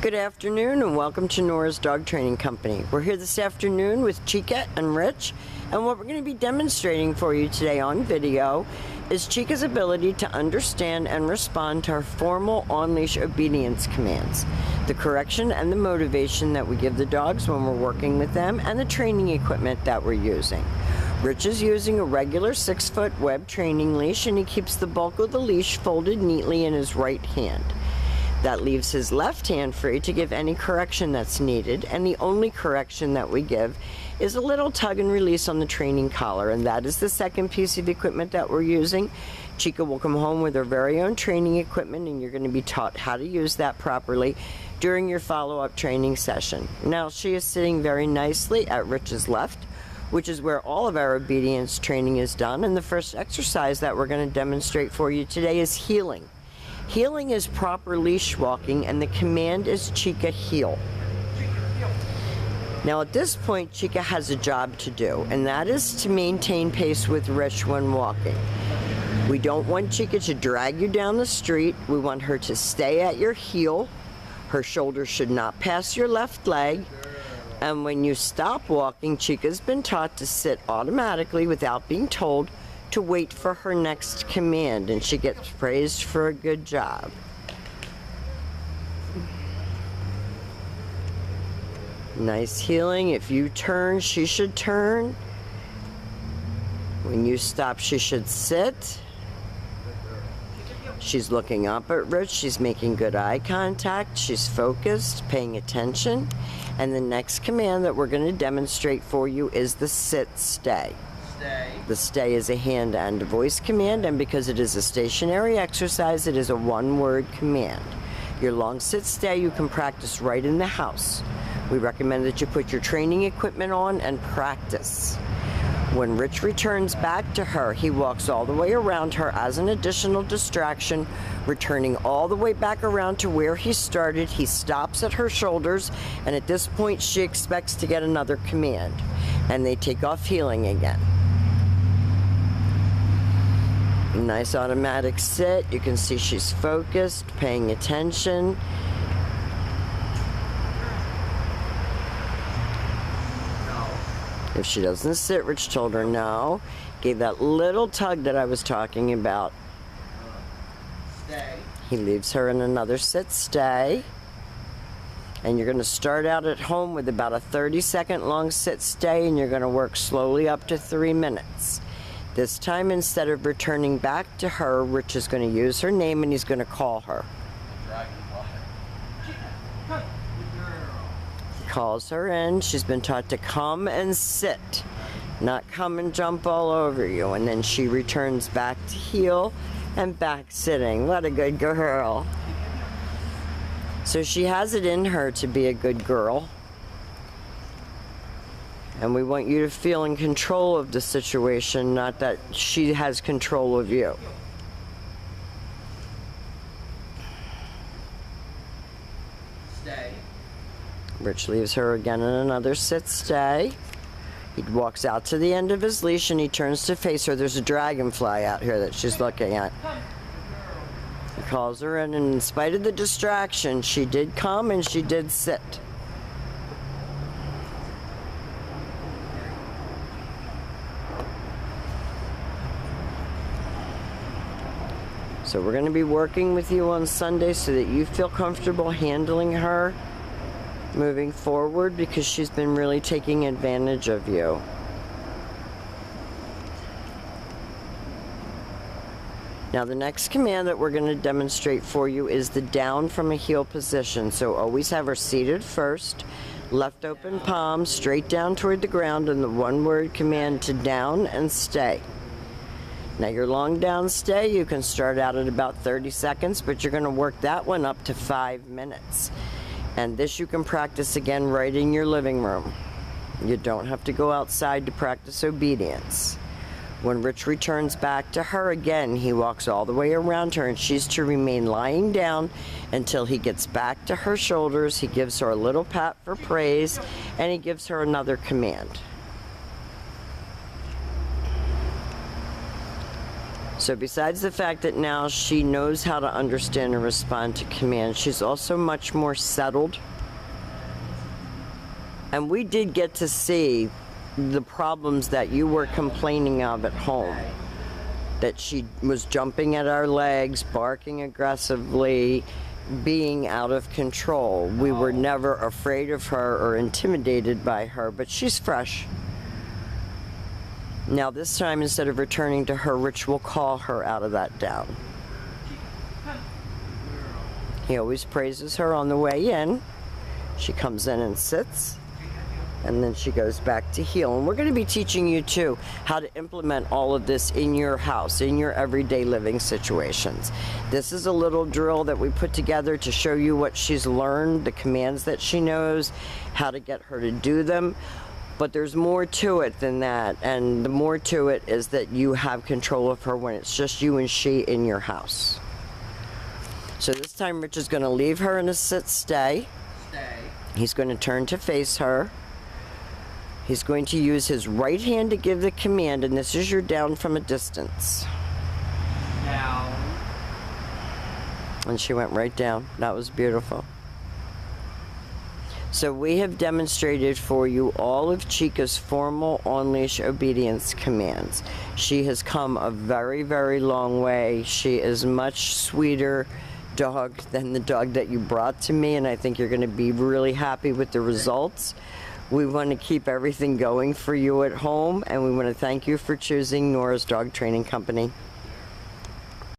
Good afternoon and welcome to Nora's Dog Training Company. We're here this afternoon with Chica and Rich, and what we're going to be demonstrating for you today on video is Chica's ability to understand and respond to our formal on-leash obedience commands, the correction and the motivation that we give the dogs when we're working with them, and the training equipment that we're using. Rich is using a regular 6-foot web training leash, and he keeps the bulk of the leash folded neatly in his right hand. That leaves his left hand free to give any correction that's needed, and the only correction that we give is a little tug and release on the training collar, and that is the second piece of equipment that we're using. Chica will come home with her very own training equipment, and you're going to be taught how to use that properly during your follow-up training session. Now, she is sitting very nicely at Rich's left, which is where all of our obedience training is done, and the first exercise that we're going to demonstrate for you today is heeling. Heeling is proper leash walking, and the command is Chica heel. Now at this point, Chica has a job to do, and that is to maintain pace with Rich when walking. We don't want Chica to drag you down the street. We want her to stay at your heel. Her shoulder should not pass your left leg. And when you stop walking, Chica's been taught to sit automatically without being told to wait for her next command, and she gets praised for a good job. Nice heeling. If you turn, she should turn. When you stop, she should sit. She's looking up at Rich. She's making good eye contact. She's focused, paying attention. And the next command that we're going to demonstrate for you is the sit stay. The stay is a hand and a voice command, and because it is a stationary exercise, it is a one-word command. Your long sit stay you can practice right in the house. We recommend that you put your training equipment on and practice. When Rich returns back to her, he walks all the way around her as an additional distraction, returning all the way back around to where he started. He stops at her shoulders, and at this point she expects to get another command, and they take off heeling again. Nice automatic sit. You can see she's focused, paying attention. If she doesn't sit, Rich told her no. Gave that little tug that I was talking about. Stay. He leaves her in another sit stay. And you're going to start out at home with about a 30-second long sit stay, and you're going to work slowly up to 3 minutes. This time, instead of returning back to her, Rich is going to use her name and he's going to call her. He calls her in. She's been taught to come and sit, not come and jump all over you. And then she returns back to heel and back sitting. What a good girl. So she has it in her to be a good girl. And we want you to feel in control of the situation, not that she has control of you. Stay. Rich leaves her again in another sit stay. He walks out to the end of his leash and he turns to face her. There's a dragonfly out here that she's looking at. He calls her in, and in spite of the distraction, she did come and she did sit. So we're going to be working with you on Sunday so that you feel comfortable handling her moving forward, because she's been really taking advantage of you. Now the next command that we're going to demonstrate for you is the down from a heel position. So always have her seated first, left open palm straight down toward the ground, and the one-word command to down and stay. Now your long down stay, you can start out at about 30 seconds, but you're going to work that one up to 5 minutes. And this you can practice again right in your living room. You don't have to go outside to practice obedience. When Rich returns back to her again, he walks all the way around her, and she's to remain lying down until he gets back to her shoulders. He gives her a little pat for praise, and he gives her another command. So besides the fact that now she knows how to understand and respond to commands, she's also much more settled. And we did get to see the problems that you were complaining of at home. That she was jumping at our legs, barking aggressively, being out of control. We were never afraid of her or intimidated by her, but she's fresh. Now this time, instead of returning to her, Rich will call her out of that down. He always praises her on the way in. She comes in and sits, and then she goes back to heel. And we're going to be teaching you too how to implement all of this in your house, in your everyday living situations. This is a little drill that we put together to show you what she's learned, the commands that she knows, how to get her to do them. But there's more to it than that, and the more to it is that you have control of her when it's just you and she in your house. So this time Rich is going to leave her in a sit-stay. He's going to turn to face her. He's going to use his right hand to give the command, and this is your down from a distance. Down. And she went right down. That was beautiful. So we have demonstrated for you all of Chica's formal on-leash obedience commands. She has come a very, very long way. She is much sweeter dog than the dog that you brought to me, and I think you're going to be really happy with the results. We want to keep everything going for you at home, and we want to thank you for choosing Nora's Dog Training Company.